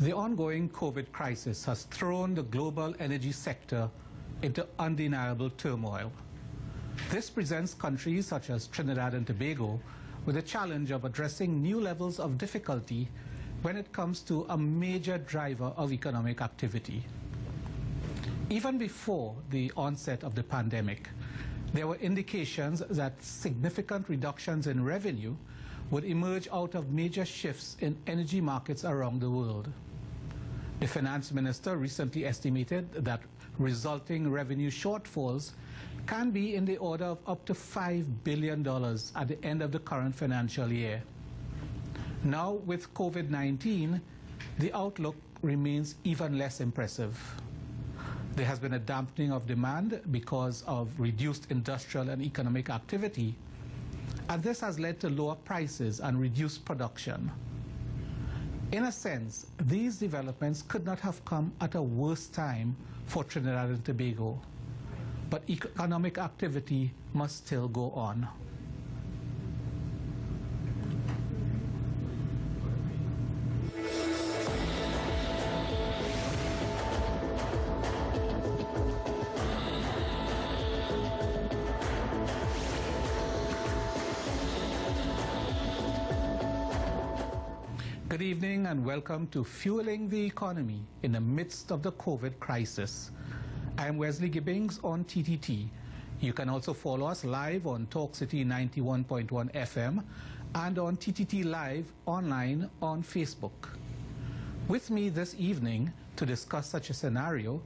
The ongoing COVID crisis has thrown the global energy sector into undeniable turmoil. This presents countries such as Trinidad and Tobago with the challenge of addressing new levels of difficulty when it comes to a major driver of economic activity. Even before the onset of the pandemic, there were indications that significant reductions in revenue would emerge out of major shifts in energy markets around the world. The finance minister recently estimated that resulting revenue shortfalls can be in the order of up to $5 billion at the end of the current financial year. Now, with COVID-19, the outlook remains even less impressive. There has been a dampening of demand because of reduced industrial and economic activity, and this has led to lower prices and reduced production. In a sense, these developments could not have come at a worse time for Trinidad and Tobago, but economic activity must still go on. Good evening and welcome to Fueling the Economy in the midst of the COVID crisis. I am Wesley Gibbings on TTT. You can also follow us live on Talk City 91.1 FM and on TTT Live online on Facebook. With me this evening to discuss such a scenario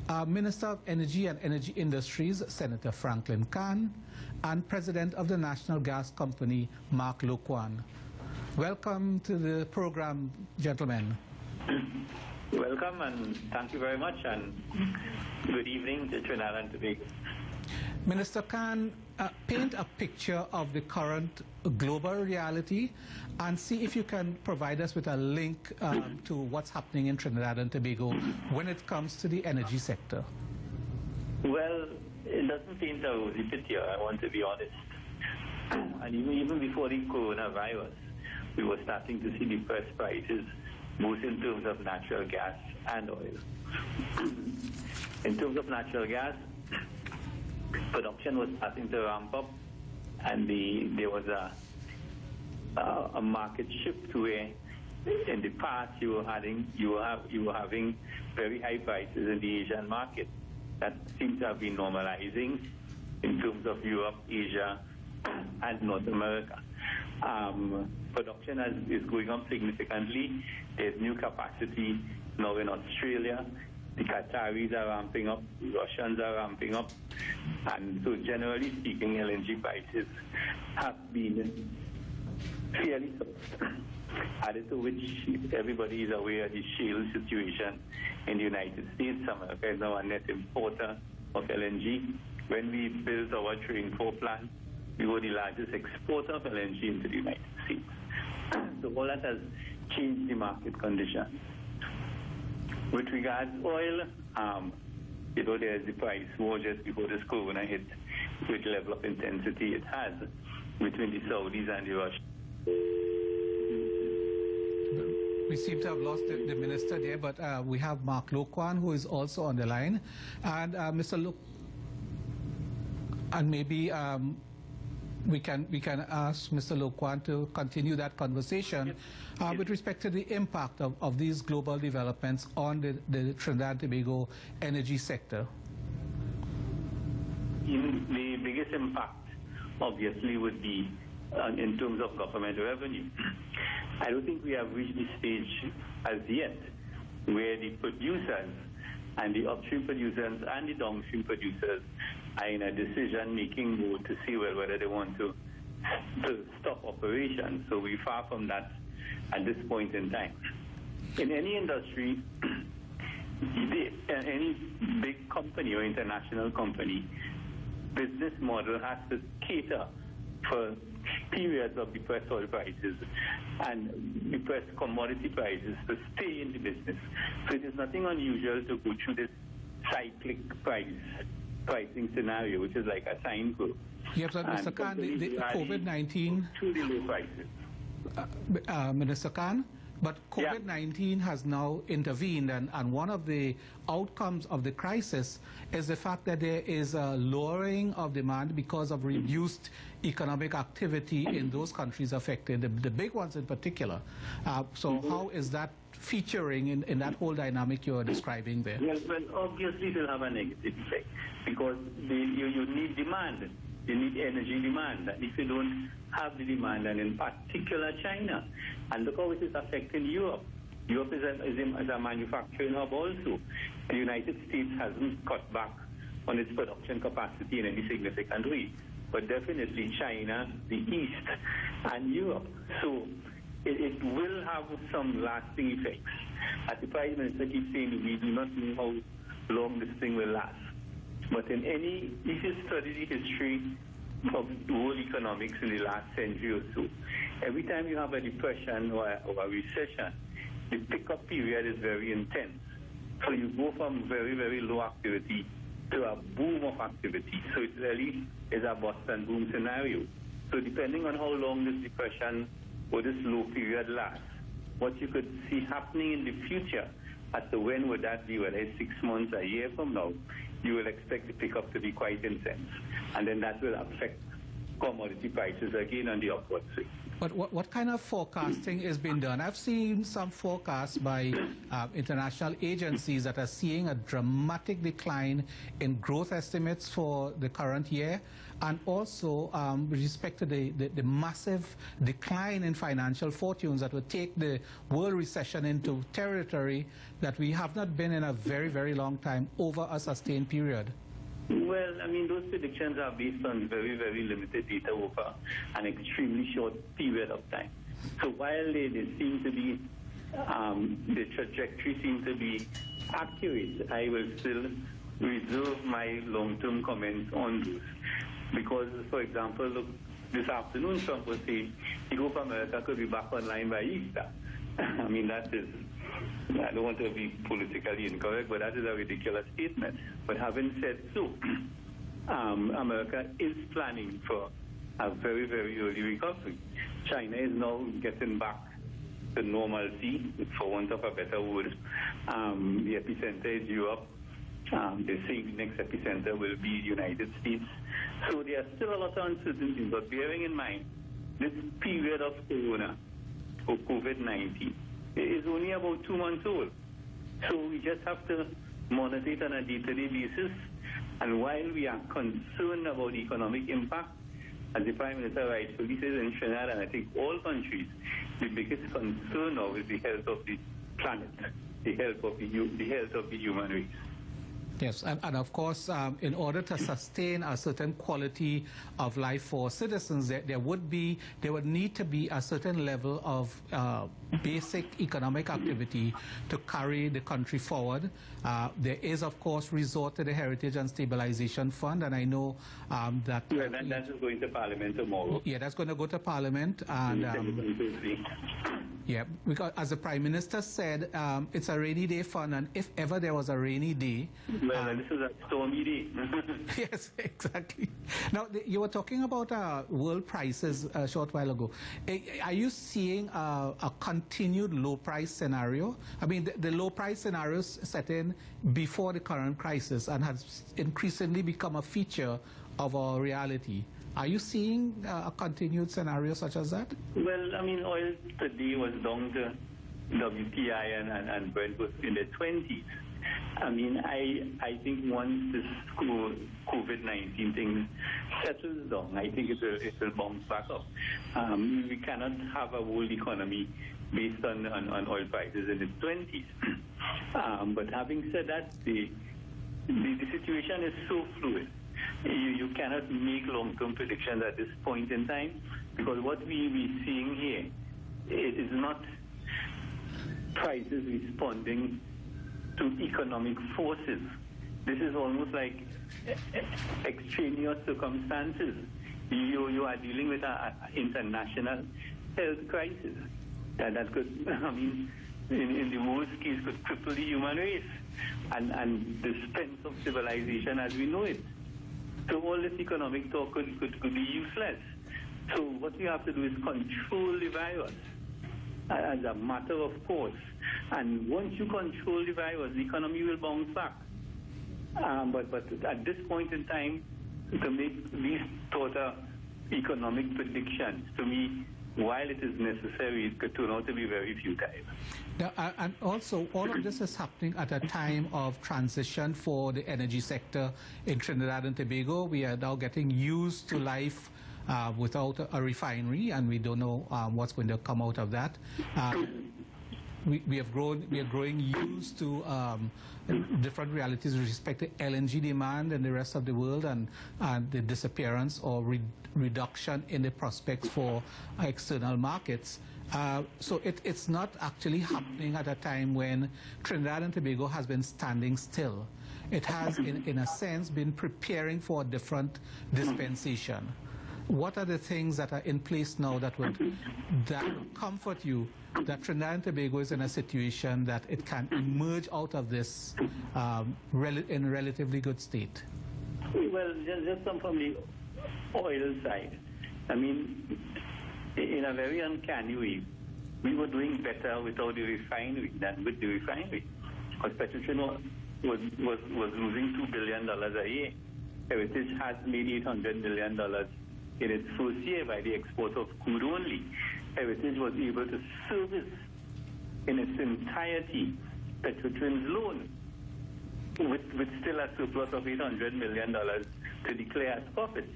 are Minister of Energy and Energy Industries, Senator Franklin Khan, and President of the National Gas Company, Mark Loquan. Welcome to the program, gentlemen. Welcome and thank you very much, and good evening to Trinidad and Tobago. Minister Khan, paint a picture of the current global reality and see if you can provide us with a link to what's happening in Trinidad and Tobago when it comes to the energy sector. Well, it doesn't paint a rosy picture, I want to be honest. And even before the coronavirus, we were starting to see depressed prices, both in terms of natural gas and oil. In terms of natural gas, production was starting to ramp up, and there was a market shift where, in the past, you were having very high prices in the Asian market. That seems to have been normalizing in terms of Europe, Asia, and North America. Production is going up significantly. There's new capacity now in Australia. The Qataris are ramping up. The Russians are ramping up. And so generally speaking, LNG prices have been fairly soft. Added to which everybody is aware of the shale situation in the United States. America is now a net importer of LNG. When we built our Train 4 plant, we were the largest exporter of LNG into the United States. So all that has changed the market conditions. With regards to oil, there's the price war just before this corona hit, with the level of intensity it has between the Saudis and the Russians. We seem to have lost the minister there, but we have Mark Loquan, who is also on the line. And Mr. Loquan, and maybe we can ask Mr. Loquan to continue that conversation with respect to the impact of these global developments on the Trinidad and Tobago energy sector. The biggest impact, obviously, would be in terms of government revenue. I don't think we have reached the stage as yet where the producers and the upstream producers and the downstream producers are in a decision-making mode to see whether they want to stop operations. So we're far from that at this point in time. In any industry, any big company or international company, business model has to cater for periods of depressed oil prices and depressed commodity prices to stay in the business. So it is nothing unusual to go through this cyclic pricing scenario, which is like a sine curve. Yes, but Mr. Khan, the COVID-19... Truly low prices. Minister Khan, But COVID-19 has now intervened, and one of the outcomes of the crisis is the fact that there is a lowering of demand because of reduced economic activity in those countries affected, the big ones in particular. So how is that featuring in that whole dynamic you're describing there? Well, obviously it will have a negative effect because you need demand. You need energy demand. And if you don't have the demand, and in particular China, and look how it is affecting Europe. Europe is a manufacturing hub also. The United States hasn't cut back on its production capacity in any significant way, but definitely China, the East, and Europe. So it will have some lasting effects. As the Prime Minister keeps saying, we do not know how long this thing will last. But if you study the history of world economics in the last century or so, every time you have a depression or a recession, the pickup period is very intense. So you go from very, very low activity to a boom of activity. So it really is a bust and boom scenario. So depending on how long this depression or this low period lasts, what you could see happening in the future as to when would that be, whether it's 6 months, a year from now, you will expect the pickup to be quite intense. And then that will affect commodity prices again on the upward swing. But what kind of forecasting is being done? I've seen some forecasts by international agencies that are seeing a dramatic decline in growth estimates for the current year, and also with respect to the massive decline in financial fortunes that would take the world recession into territory that we have not been in a very, very long time over a sustained period. Well, I mean, those predictions are based on very, very limited data over an extremely short period of time. So while they seem to be, the trajectory seems to be accurate, I will still reserve my long-term comments on those. Because, for example, look, this afternoon Trump was saying, the Gulf of America could be back online by Easter. I mean, that is, I don't want to be politically incorrect, but that is a ridiculous statement. But having said so, America is planning for a very, very early recovery. China is now getting back to normalcy, for want of a better word. The epicenter is Europe. They say the next epicenter will be the United States. So there are still a lot of uncertainties, but bearing in mind, this period of corona, or COVID-19, is only about 2 months old. So we just have to monitor it on a day-to-day basis. And while we are concerned about the economic impact, as the Prime Minister rightfully says in Trinidad, and I think all countries, the biggest concern now is the health of the planet, the health of the human race. Yes, and of course, in order to sustain a certain quality of life for citizens, there would need to be a certain level of basic economic activity to carry the country forward. There is, of course, resort to the Heritage and Stabilization Fund, and I know that... Yeah, that is going to Parliament tomorrow. Yeah, that's going to go to Parliament, and... yeah, because as the Prime Minister said, it's a rainy day fund, and if ever there was a rainy day... Well, this is a stormy day. Yes, exactly. Now, you were talking about world prices a short while ago. Are you seeing a continued low price scenario? I mean, the low price scenarios set in before the current crisis and has increasingly become a feature of our reality. Are you seeing a continued scenario such as that? Well, I mean, oil today was down to WTI and Brent was in the 20s. I mean, I think once this COVID-19 thing settles down, I think it will bounce back up. We cannot have a world economy based on oil prices in the 20s. But having said that, the situation is so fluid. You cannot make long-term predictions at this point in time, because what we're seeing here is not prices responding to economic forces. This is almost like extraneous circumstances. You are dealing with an international health crisis that could, I mean, in the worst case, could cripple the human race and dispense of civilization as we know it. So all this economic talk could be useless. So what we have to do is control the virus. as a matter of course. And once you control the virus, the economy will bounce back. But at this point in time, to make these sort of economic predictions, to me, while it is necessary, it could turn out to be very futile. Now, and also, all of this is happening at a time of transition for the energy sector in Trinidad and Tobago. We are now getting used to life without a refinery, and we don't know what's going to come out of that. We are growing used to different realities with respect to LNG demand in the rest of the world, and the disappearance or reduction in the prospects for external markets. So it's not actually happening at a time when Trinidad and Tobago has been standing still. It has, in a sense, been preparing for a different dispensation. What are the things that are in place now that would comfort you that Trinidad and Tobago is in a situation that it can emerge out of this in a relatively good state? Well, just come from the oil side. I mean, in a very uncanny way, we were doing better without the refinery than with the refinery. Because Petrotrin was losing $2 billion a year. Heritage has made $800 million in its first year by the export of crude only. Heritage was able to service in its entirety Petrotrin's loan with still a surplus of $800 million to declare as profits.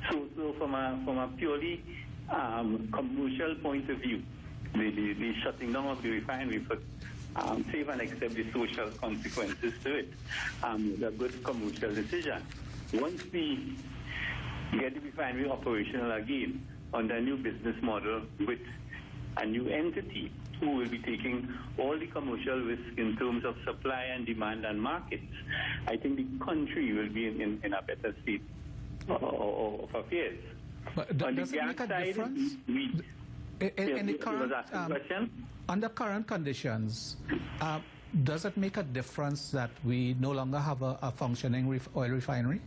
So from a purely commercial point of view, the shutting down of the refinery for save and accept the social consequences to it, is a good commercial decision. Once we get the refinery operational again under a new business model with a new entity who will be taking all the commercial risk in terms of supply and demand and markets, I think the country will be in a better state of affairs. But does it make a difference? In the current, under current conditions, does it make a difference that we no longer have a functioning oil refinery?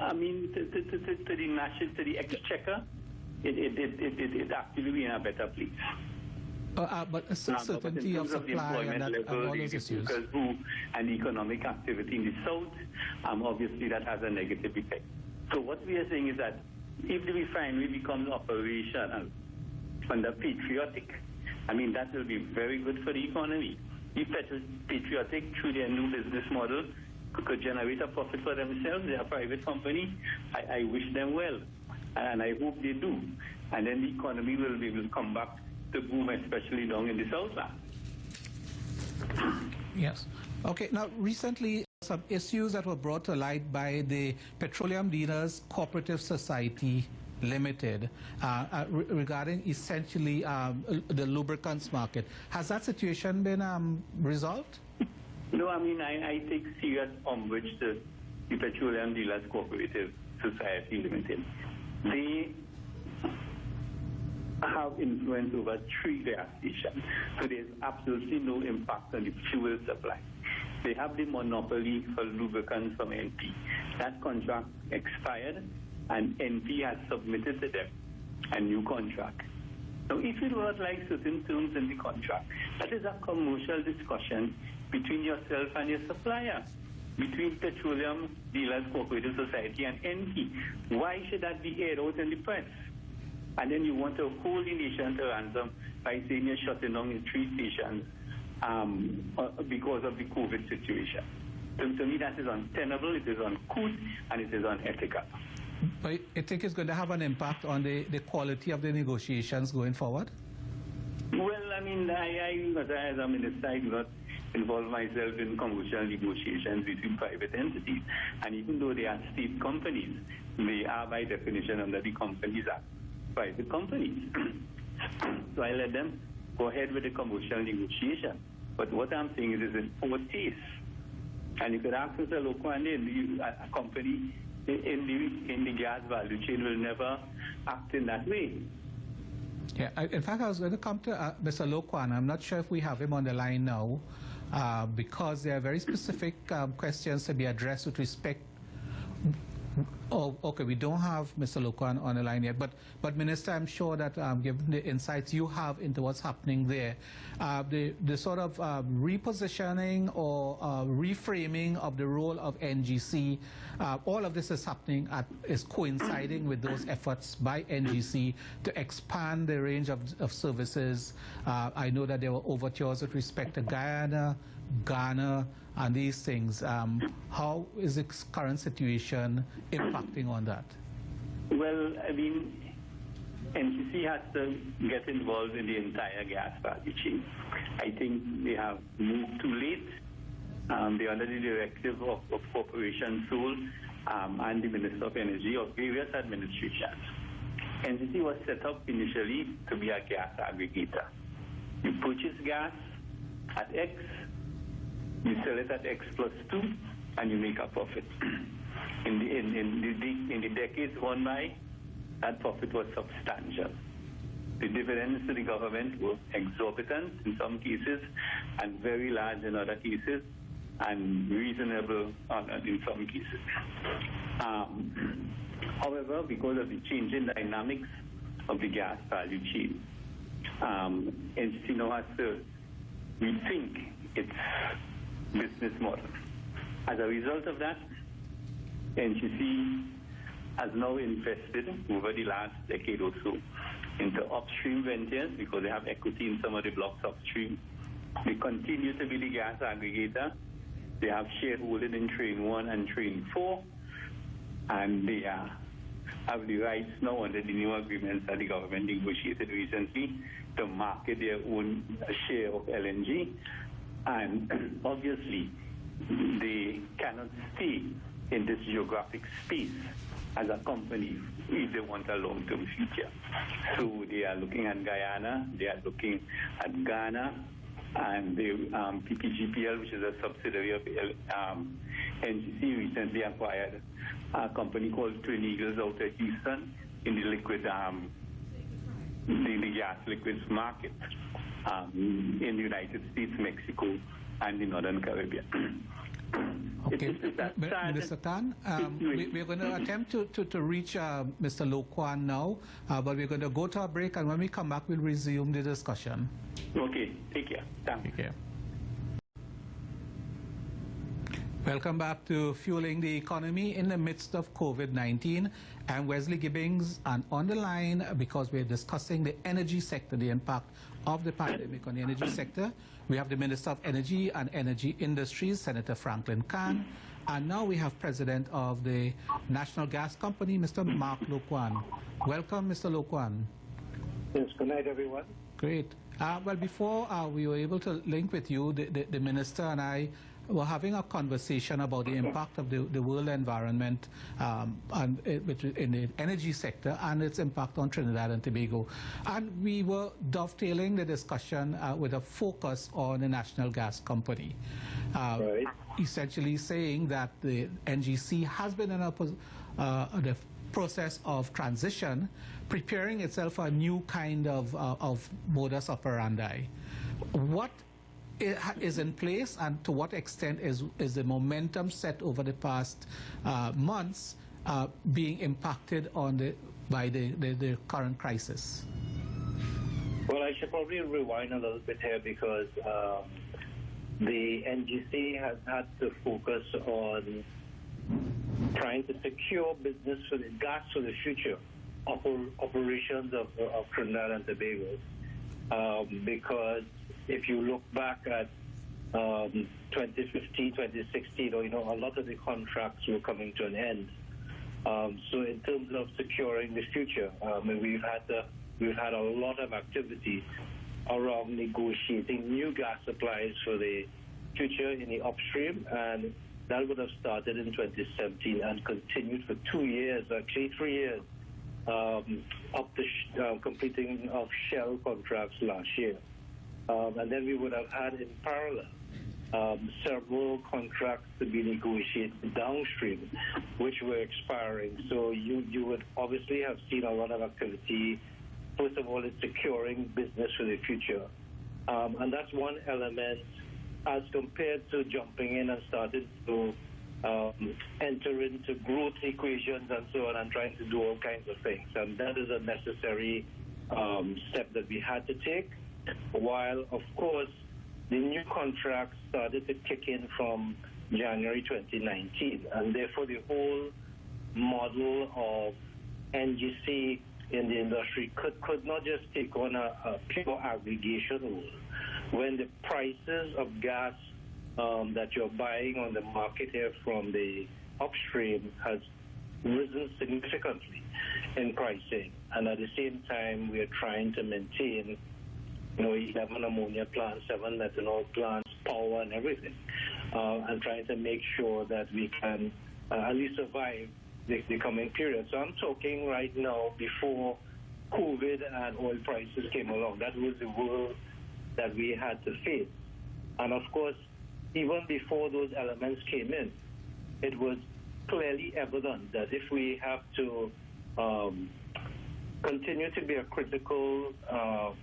I mean, to the exchequer, it actually be in a better place. But certainty of supply and all those issues. And the economic activity in the south, obviously that has a negative effect. So what we are saying is that if the refinery becomes operational under patriotic, I mean, that will be very good for the economy. If patriotic, through their new business model, could generate a profit for themselves, they are a private company, I wish them well. And I hope they do. And then the economy will come back to boom, especially down in the Southland. Yes. Okay. Now, recently, some issues that were brought to light by the Petroleum Dealers Cooperative Society Limited regarding essentially the lubricants market. Has that situation been resolved? No, I mean, I take serious umbrage to the Petroleum Dealers Cooperative Society Limited. They have influence over 3 gas stations, so there's absolutely no impact on the fuel supply. They have the monopoly for lubricants from NP. That contract expired, and NP has submitted to them a new contract. Now, if it was like certain terms in the contract, that is a commercial discussion between yourself and your supplier, between Petroleum Dealers Cooperative Society and NP. Why should that be aired out in the press? And then you want to hold the nation to ransom by saying you're shutting down in 3 stations because of the COVID situation. To me, that is untenable, it is uncouth, and it is unethical. But you think it's going to have an impact on the quality of the negotiations going forward? Well, I mean, as a minister, I do not involve myself in commercial negotiations between private entities. And even though they are state companies, they are by definition under the Companies Act private companies. So I let them go ahead with the commercial negotiation. But what I'm saying is in poor taste. And you could ask Mr. Loquan, a company in the gas value chain will never act in that way. Yeah, in fact, I was going to come to Mr. Loquan. I'm not sure if we have him on the line now, because there are very specific questions to be addressed with respect Oh, okay. We don't have Mr. Loquan on the line yet, but Minister, I'm sure that given the insights you have into what's happening there, the sort of repositioning or reframing of the role of NGC, all of this is happening is coinciding with those efforts by NGC to expand the range of services. I know that there were overtures with respect to Guyana, Ghana, and these things. How is the current situation impacting on that? Well, I mean, NGC has to get involved in the entire gas value chain. I think they have moved too late. They're under the directive of Corporation Seoul and the Minister of Energy of various administrations. NGC was set up initially to be a gas aggregator. You purchase gas at X, you sell it at X plus 2, and you make a profit. In the decades gone by, that profit was substantial. The dividends to the government were exorbitant in some cases, and very large in other cases, and reasonable in some cases. However, because of the changing dynamics of the gas value chain, NGC now has to rethink its business model. As a result of that, NGC has now invested over the last decade or so into upstream ventures because they have equity in some of the blocks upstream. They continue to be the gas aggregator. They have shareholding in Train 1 and Train 4, and they have the rights now under the new agreements that the government negotiated recently to market their own share of LNG. And obviously, they cannot stay in this geographic space as a company if they want a long-term future. So they are looking at Guyana, they are looking at Ghana, and the PPGPL, which is a subsidiary of NGC, recently acquired a company called Twin Eagles out of Houston in the liquid, the gas liquids market in the United States, Mexico, and the Northern Caribbean. Okay, Minister Khan, we're going to attempt to reach Mr. Loquan now, but we're going to go to a break, and when we come back, we'll resume the discussion. Okay, take care. Thanks. Take care. Welcome back to Fueling the Economy in the midst of COVID-19. I'm Wesley Gibbings, and on the line, because we're discussing the energy sector, the impact of the pandemic on the energy sector, we have the Minister of Energy and Energy Industries, Senator Franklin Khan, and now we have President of the National Gas Company, Mr. Mark Loquan. Welcome, Mr. Loquan. Yes, good night, everyone. Great. Well, before we were able to link with you, the Minister and I were having a conversation about the impact of the world environment in the energy sector and its impact on Trinidad and Tobago. And we were dovetailing the discussion with a focus on the National Gas Company, Right. essentially saying that the NGC has been in the process of transition, preparing itself for a new kind of modus operandi. What is in place, and to what extent is the momentum set over the past months being impacted on by the current crisis? Well, I should probably rewind a little bit here because the NGC has had to focus on trying to secure business for the gas for the future operations of Trinidad and Tobago, because if you look back at 2015, 2016, a lot of the contracts were coming to an end. So in terms of securing the future, we've had a lot of activity around negotiating new gas supplies for the future in the upstream, and that would have started in 2017 and continued for 2 years, actually 3 years, up to completing of Shell contracts last year. And then we would have had in parallel several contracts to be negotiated downstream, which were expiring. So you would obviously have seen a lot of activity, first of all, in securing business for the future. And that's one element as compared to jumping in and starting to enter into growth equations and so on and trying to do all kinds of things. And that is a necessary step that we had to take, while, of course, the new contracts started to kick in from January 2019, and therefore the whole model of NGC in the industry could not just take on a pure aggregation role. When the prices of gas that you're buying on the market here from the upstream has risen significantly in pricing, and at the same time we are trying to maintain 11 ammonia plants, 7 methanol plants, power and everything, and trying to make sure that we can at least survive the coming period. So I'm talking right now before COVID and oil prices came along. That was the world that we had to face. And of course, even before those elements came in, it was clearly evident that if we have to continue to be a critical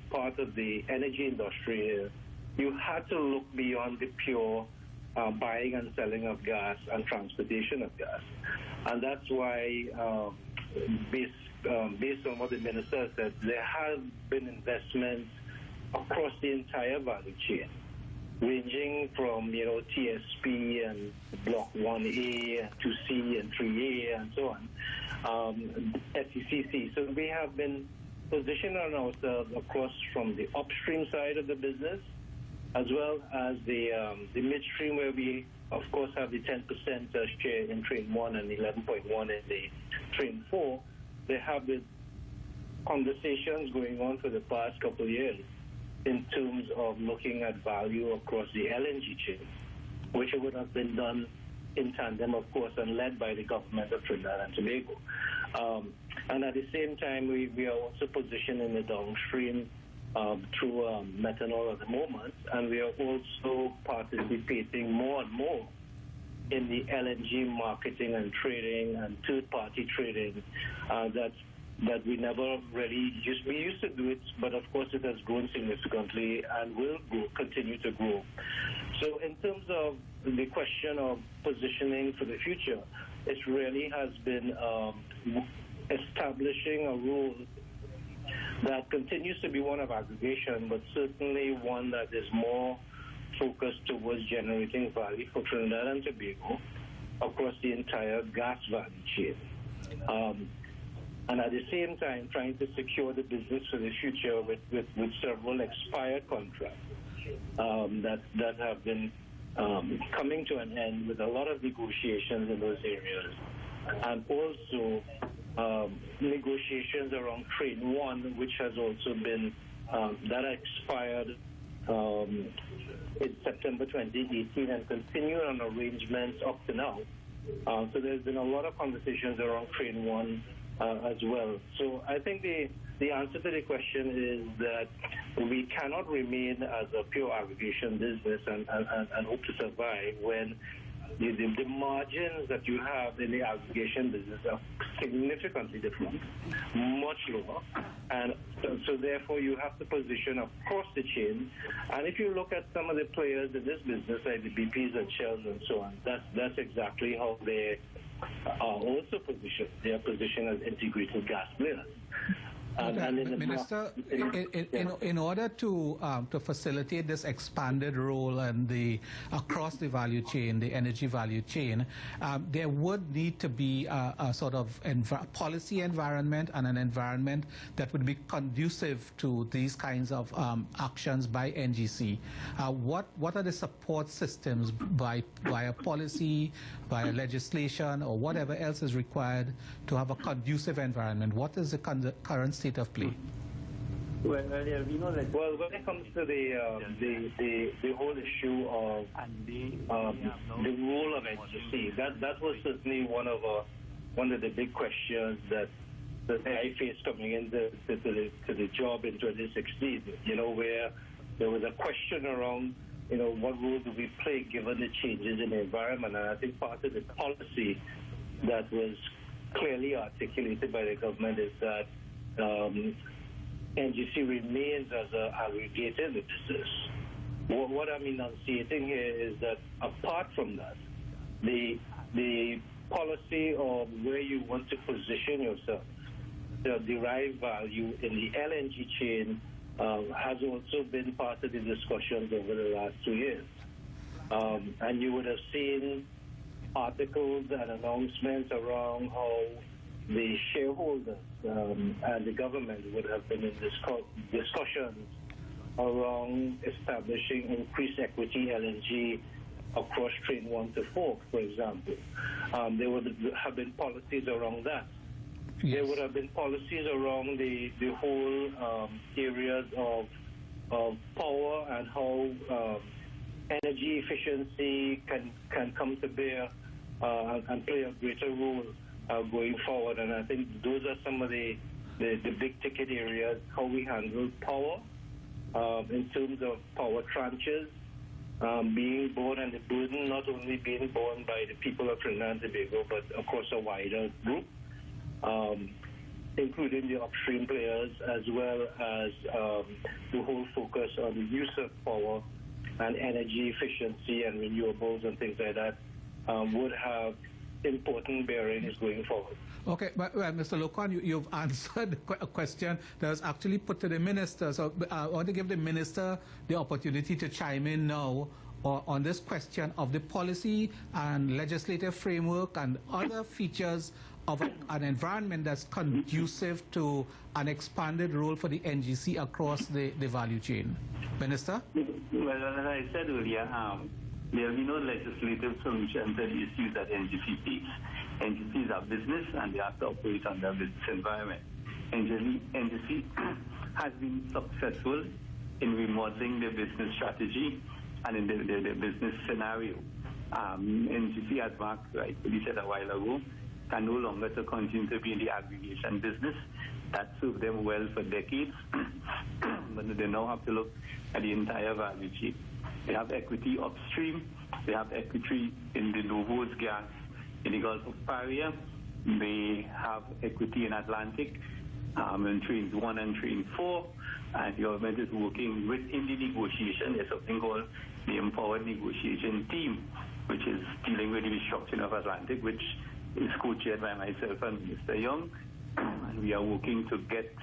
part of the energy industry, you had to look beyond the pure buying and selling of gas and transportation of gas. And that's why, based on what the minister said, there have been investments across the entire value chain, ranging from, TSP and Block 1A, 2C, and 3A, and so on, SECC. So we have been positioning ourselves across from the upstream side of the business, as well as the midstream, where we, of course, have the 10% share in Train 1 and 11.1 in the Train 4. There have been conversations going on for the past couple of years in terms of looking at value across the LNG chain, which would have been done in tandem, of course, and led by the government of Trinidad and Tobago. And at the same time, we are also positioned in the downstream through methanol at the moment, and we are also participating more and more in the LNG marketing and trading and third-party trading that we never really used. We used to do it, but of course it has grown significantly and will continue to grow. So in terms of the question of positioning for the future, it really has been establishing a role that continues to be one of aggregation, but certainly one that is more focused towards generating value for Trinidad and Tobago across the entire gas value chain. And at the same time, trying to secure the business for the future with several expired contracts that have been coming to an end, with a lot of negotiations in those areas. And also negotiations around Train 1, which has also been, that expired in September 2018 and continued on arrangements up to now. So there's been a lot of conversations around Train 1 as well. So I think the answer to the question is that we cannot remain as a pure aggregation business and hope to survive when the margins that you have in the aggregation business are significantly different, much lower, and so therefore you have to position across the chain. And if you look at some of the players in this business, like the BPs and Shells and so on, that's exactly how they are also positioned. They are positioned as integrated gas players. Minister, in order to facilitate this expanded role and across the value chain, the energy value chain, there would need to be a sort of policy environment and an environment that would be conducive to these kinds of actions by NGC. What are the support systems via policy, via legislation, or whatever else is required to have a conducive environment? What is the current state of play? Well, when it comes to the whole issue of the role of NGC, that was certainly one of the big questions that I faced coming into the job in 2016. Where there was a question around what role do we play given the changes in the environment, and I think part of the policy that was clearly articulated by the government is that NGC remains as an aggregator in the business. What I'm enunciating here is that apart from that, the the policy of where you want to position yourself to derive value in the LNG chain has also been part of the discussions over the last 2 years. And you would have seen articles and announcements around how the shareholders and the government would have been in discussions around establishing increased equity LNG across train 1 to 4, for example. There would have been policies around that. Yes. There would have been policies around the whole areas of power and how energy efficiency can come to bear and play a greater role going forward. And I think those are some of the big ticket areas, how we handle power in terms of power tranches being borne, and the burden not only being borne by the people of Trinidad and Tobago, but across a wider group, including the upstream players, as well as the whole focus on the use of power and energy efficiency and renewables and things like that would have important bearings going forward. Okay, but Mr. Loquan, you've answered a question that was actually put to the minister. So I want to give the minister the opportunity to chime in now on this question of the policy and legislative framework and other features of an environment that's conducive to an expanded role for the NGC across the value chain. Minister? Well, as I said earlier, there will be no legislative solution to the issues that NGC takes. NGC is a business and they have to operate under a business environment. NGC has been successful in remodeling the business strategy and in the business scenario. NGC, as Mark rightly said a while ago, can no longer to continue to be in the aggregation business. That served them well for decades, but they now have to look at the entire value chain. They have equity upstream, they have equity in the Novos gas in the Gulf of Paria, they have equity in Atlantic, in trains 1 and train 4, and the government is working within the negotiation. There's something called the Empowered Negotiation Team, which is dealing with the restructuring of Atlantic, which is co-chaired by myself and Mr. Young, and we are working to get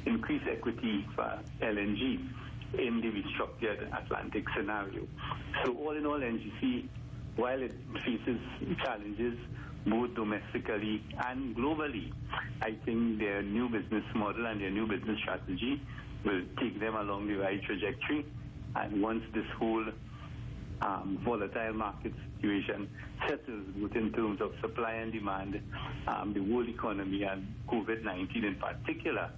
increased equity for LNG in the restructured Atlantic scenario. So all in all, NGC, while it faces challenges both domestically and globally, I think their new business model and their new business strategy will take them along the right trajectory. And once this whole volatile market situation settles, both in terms of supply and demand, the world economy and COVID-19 in particular,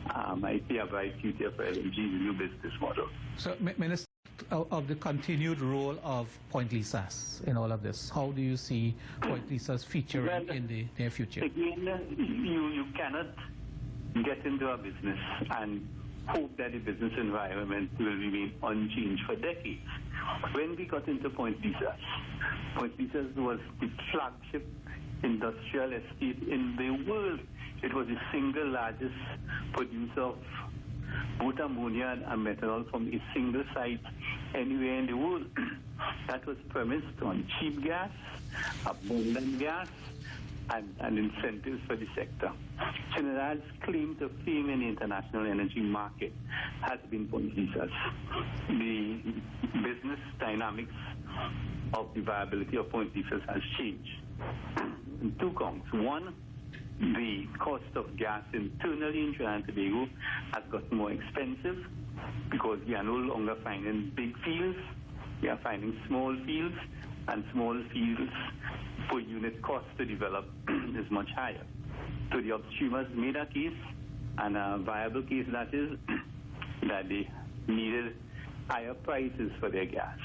I see a bright future for LNG's new business model. So, Minister, of the continued role of Point Lisas in all of this, how do you see Point Lisas featuring in the near future? Again, you cannot get into a business and hope that the business environment will remain unchanged for decades. When we got into Point Lisas was the flagship industrial estate in the world. It was the single largest producer of both ammonia and methanol from a single site anywhere in the world. That was premised on cheap gas, abundant gas, and incentives for the sector. Trinidad's claim to fame in the international energy market has been Point Lisas. The business dynamics of the viability of Point Lisas has changed in 2 counts. One, the cost of gas internally in Trinidad and Tobago has gotten more expensive because we are no longer finding big fields, we are finding small fields, and small fields per unit cost to develop is much higher. So the upstreamers made a case, and a viable case that is, that they needed higher prices for their gas.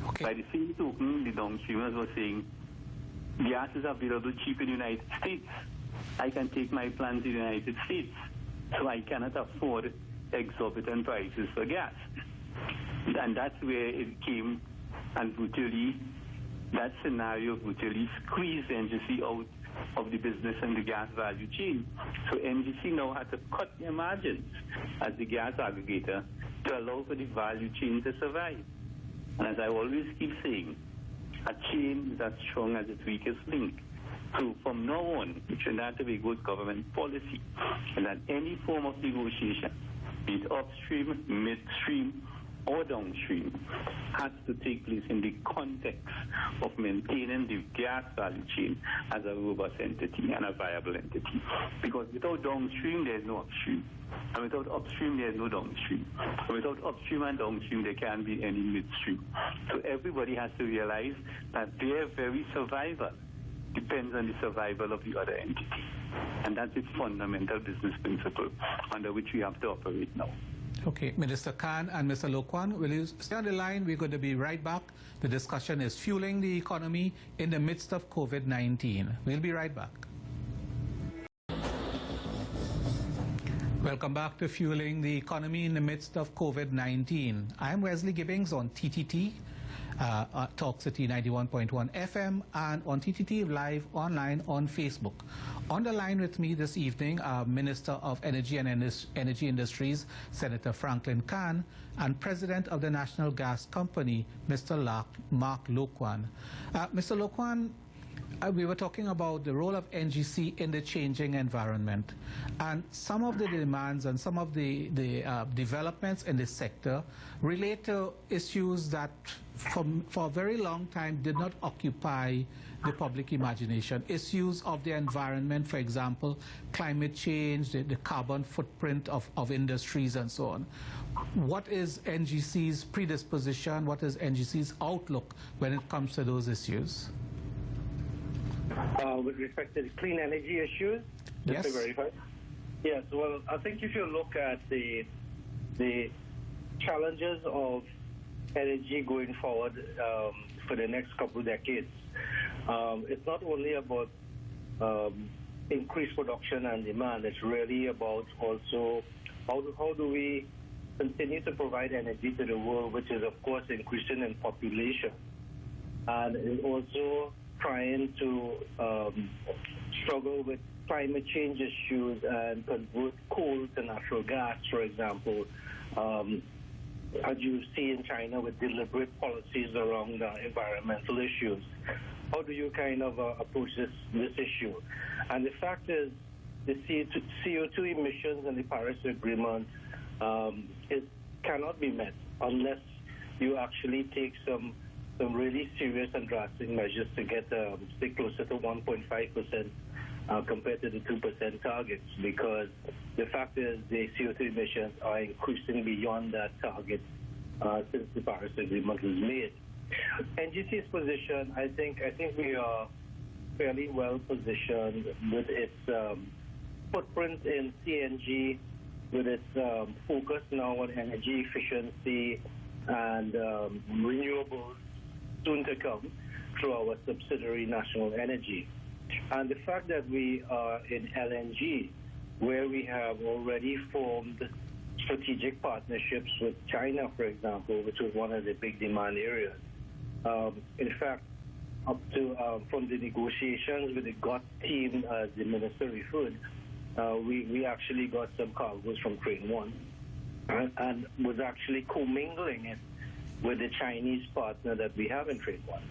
Okay. By the same token, the downstreamers were saying, gas is available cheap in the United States. I can take my plant to the United States, so I cannot afford exorbitant prices for gas. And that's where it came, and virtually, that scenario virtually squeezed NGC out of the business and the gas value chain. So NGC now had to cut their margins as the gas aggregator to allow for the value chain to survive. And as I always keep saying, A chain is as strong as its weakest link. So from now on, Trinidad and Tobago's government policy is that any form of negotiation, be it upstream, midstream, or downstream, has to take place in the context of maintaining the gas value chain as a robust entity and a viable entity. Because without downstream, there's no upstream. And without upstream, there's no downstream. And without upstream and downstream, there can't be any midstream. So everybody has to realize that their very survival depends on the survival of the other entity. And that's its fundamental business principle under which we have to operate now. Okay, Minister Khan and Mr. Loquan, will you stay on the line? We're going to be right back. The discussion is fueling the economy in the midst of COVID-19. We'll be right back. Welcome back to Fueling the Economy in the midst of COVID-19. I'm Wesley Gibbings on TTT, Talk City 91.1 FM, and on TTT Live online on Facebook. On the line with me this evening are Minister of Energy and Energy Industries, Senator Franklin Khan, and President of the National Gas Company, Mr. Mark Loquan. Mr. Loquan, we were talking about the role of NGC in the changing environment, and some of the demands and some of the developments in this sector relate to issues that for a very long time did not occupy the public imagination. Issues of the environment, for example, climate change, the carbon footprint of industries and so on. What is NGC's predisposition? What is NGC's outlook when it comes to those issues? With respect to the clean energy issues, yes. Just to verify. Yes, well, I think if you look at the challenges of energy going forward for the next couple of decades, it's not only about increased production and demand, it's really about also how do we continue to provide energy to the world, which is, of course, increasing in population, and also trying to struggle with climate change issues and convert coal to natural gas, for example, as you see in China with deliberate policies around environmental issues. How do you kind of approach this issue? And the fact is, the CO2 emissions in the Paris Agreement cannot be met unless you actually take some really serious and drastic measures to get stay closer to 1.5% compared to the 2% targets, because the fact is the CO2 emissions are increasing beyond that target since the Paris Agreement was made. NGC's position, I think we are fairly well positioned with its footprint in CNG, with its focus now on energy efficiency and renewables soon to come through our subsidiary National Energy. And the fact that we are in LNG, where we have already formed strategic partnerships with China, for example, which was one of the big demand areas. In fact, up to from the negotiations with the GOT team, as the minister referred, we actually got some cargoes from Train 1 and was actually commingling it with the Chinese partner that we have in Train 1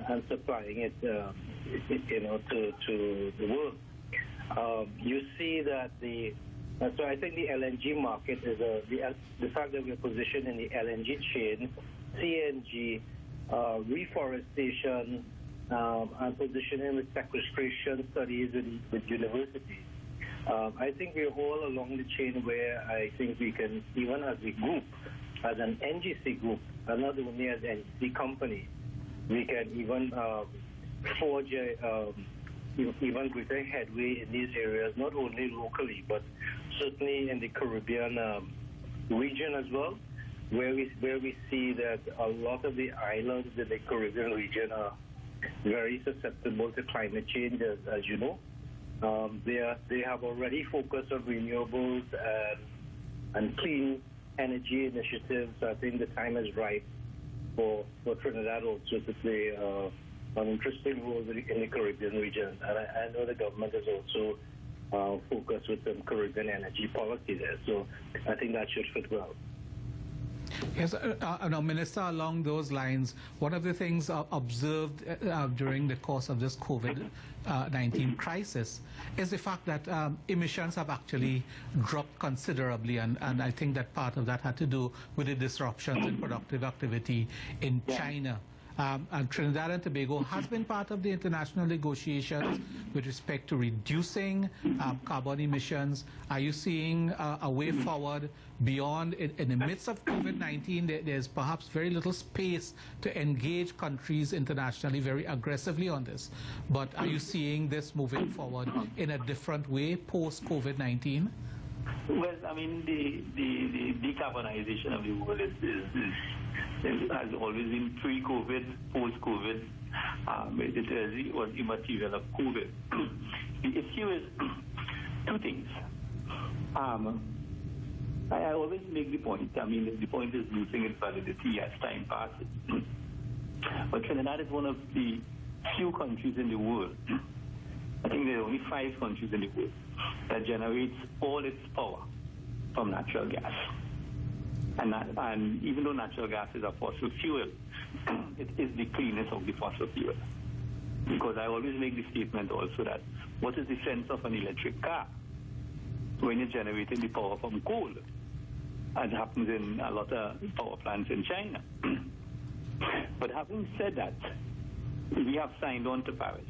and supplying it, to the world. You see that so I think the LNG market is the fact that we're positioned in the LNG chain, CNG, reforestation, and positioning with sequestration studies with universities. I think we're all along the chain where I think we can, even as a group, as an NGC group, and not only as an NGC company, we can even forge even greater headway in these areas, not only locally, but certainly in the Caribbean region as well, where we see that a lot of the islands in the Caribbean region are very susceptible to climate change, as you know. They have already focused on renewables and clean energy initiatives. I think the time is right for Trinidad also to play an interesting role in the Caribbean region. And I know the government is also focused with some Caribbean energy policy there. So I think that should fit well. Yes, no, Minister, along those lines, one of the things observed during the course of this COVID-19 crisis is the fact that emissions have actually dropped considerably, and I think that part of that had to do with the disruptions in productive activity in China. And Trinidad and Tobago has been part of the international negotiations with respect to reducing carbon emissions. Are you seeing a way forward beyond, in the midst of COVID-19, there's perhaps very little space to engage countries internationally very aggressively on this. But are you seeing this moving forward in a different way post-COVID-19? Well, I mean, the decarbonization of the world has always been pre-COVID, post-COVID. It was immaterial of COVID. The issue is two things. I always make the point. I mean, the point is losing its validity as time passes. But Trinidad is one of the few countries in the world. I think there are only 5 countries in the world that generates all its power from natural gas. And even though natural gas is a fossil fuel, it is the cleanest of the fossil fuel. Because I always make the statement also that what is the sense of an electric car when you're generating the power from coal, as happens in a lot of power plants in China. But having said that, we have signed on to Paris,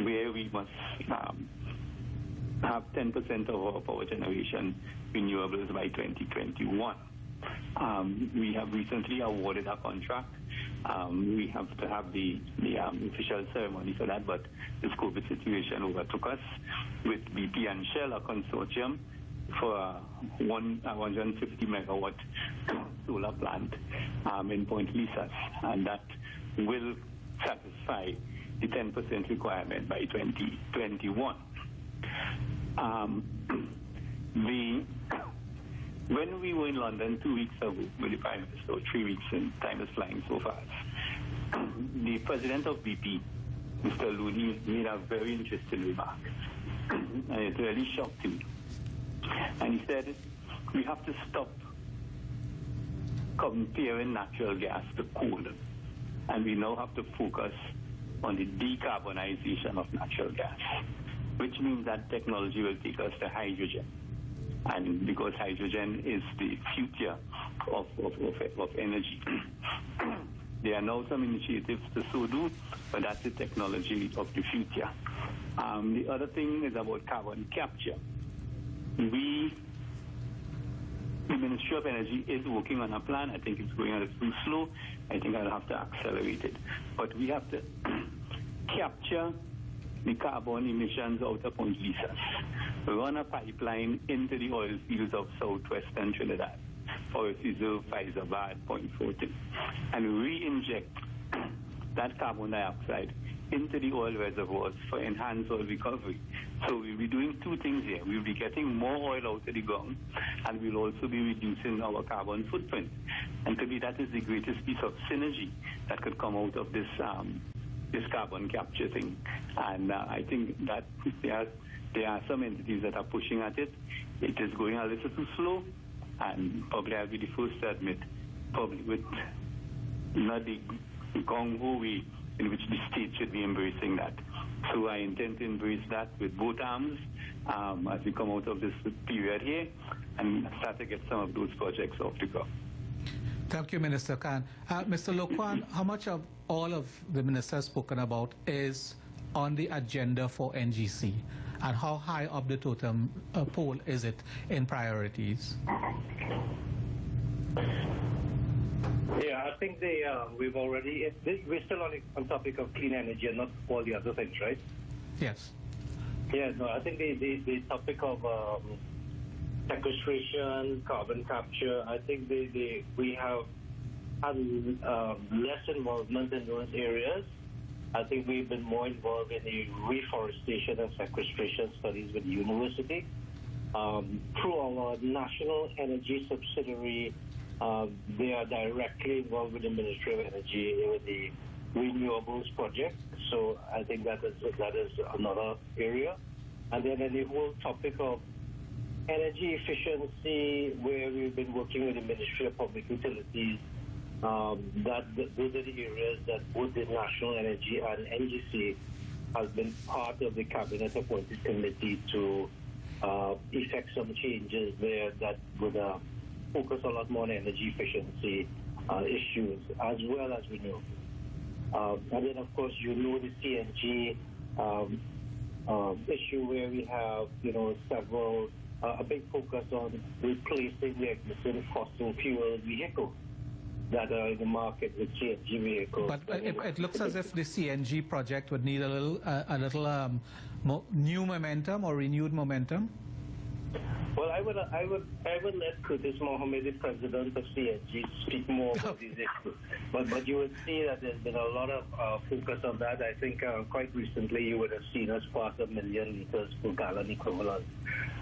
where we must have 10% of our power generation renewables by 2021. We have recently awarded a contract. We have to have the official ceremony for that, but this COVID situation overtook us with BP and Shell, a consortium, for a 150 megawatt solar plant in Point Lisas, and that will satisfy the 10% requirement by 2021. When we were in London 2 weeks ago with the Prime Minister, or 3 weeks, and time is flying so fast, the President of BP, Mr. Looney, made a very interesting remark, and it really shocked me. And he said, we have to stop comparing natural gas to coal, and we now have to focus on the decarbonization of natural gas, which means that technology will take us to hydrogen. And because hydrogen is the future of energy. There are now some initiatives to so do, but that's the technology of the future. The other thing is about carbon capture. The Ministry of Energy is working on a plan. I think it's going a little too slow. I think I'll have to accelerate it. But we have to capture the carbon emissions out of Point Lisas, run a pipeline into the oil fields of southwestern Trinidad, Forest Reserve, Faizabad, Point Fortin, and re-inject that carbon dioxide into the oil reservoirs for enhanced oil recovery. So we'll be doing two things here. We'll be getting more oil out of the ground, and we'll also be reducing our carbon footprint. And to me, that is the greatest piece of synergy that could come out of this carbon capture thing. And I think that there are some entities that are pushing at it. It is going a little too slow, and probably I'll be the first to admit, probably with not the gung-ho way in which the state should be embracing that. So I intend to embrace that with both arms as we come out of this period here and start to get some of those projects off the ground. Thank you, Minister Khan. Mr. Loquan, how much of all of the ministers spoken about is on the agenda for NGC, and how high up the totem pole is it in priorities? Yeah, I think we've already, we're still on topic of clean energy and not all the other things, right? Yes. Yeah, no, I think the topic of sequestration, carbon capture, I think we have had less involvement in those areas. I think we've been more involved in the reforestation and sequestration studies with the university. Through our national energy subsidiary, they are directly involved with the Ministry of Energy with the renewables project. So I think that is another area. And then the whole topic of energy efficiency, where we've been working with the Ministry of Public Utilities, those are the areas that both the National Energy and NGC has been part of the Cabinet appointed committee to effect some changes there that would focus a lot more on energy efficiency issues as well as renewables. And then, of course, the CNG issue where we have, several, a big focus on replacing the existing fossil fuel vehicles that are in the market with CNG vehicles. But it looks as if the CNG project would need a little new momentum or renewed momentum. Well, I would let Curtis Mohammed, the president of CNG, speak more about these issues. But you would see that there's been a lot of focus on that. I think quite recently you would have seen us pass 1 million liters per gallon equivalent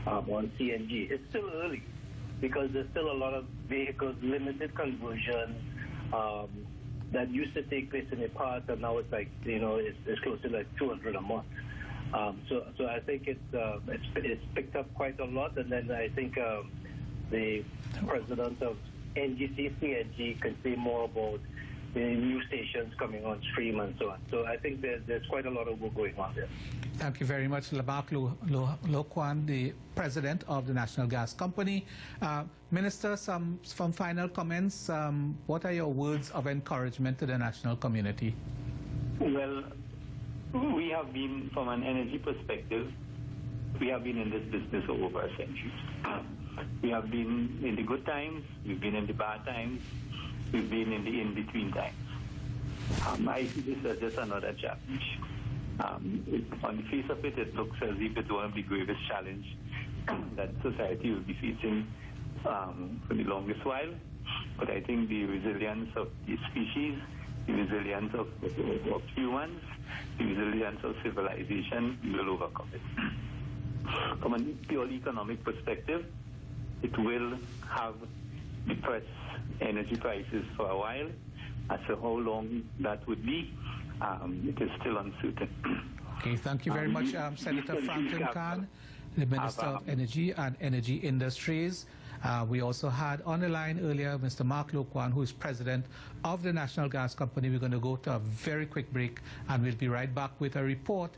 on CNG. It's still early because there's still a lot of vehicles, limited conversion that used to take place in the past, and now it's like, it's close to like 200 a month. So I think it's picked up quite a lot, and then I think the president of NGC CNG can say more about the new stations coming on stream and so on. So I think there's quite a lot of work going on there. Thank you very much, Loquan, the president of the National Gas Company. Minister, some final comments. What are your words of encouragement to the national community? Well, we have been, from an energy perspective, we have been in this business for over a century. We have been in the good times, we've been in the bad times, we've been in the in-between times. I see this as just another challenge. On the face of it, it looks as if it's one of the gravest challenges that society will be facing for the longest while. But I think the resilience of the species, the resilience of humans, the resilience of civilization will overcome it. From a purely economic perspective, it will have depressed energy prices for a while. As to how long that would be, it is still uncertain. Okay, thank you very much, Senator Franklin Khan, the Minister of Energy and Energy Industries. We also had on the line earlier Mr. Mark Loquan, who is president of the National Gas Company. We're going to go to a very quick break, and we'll be right back with a report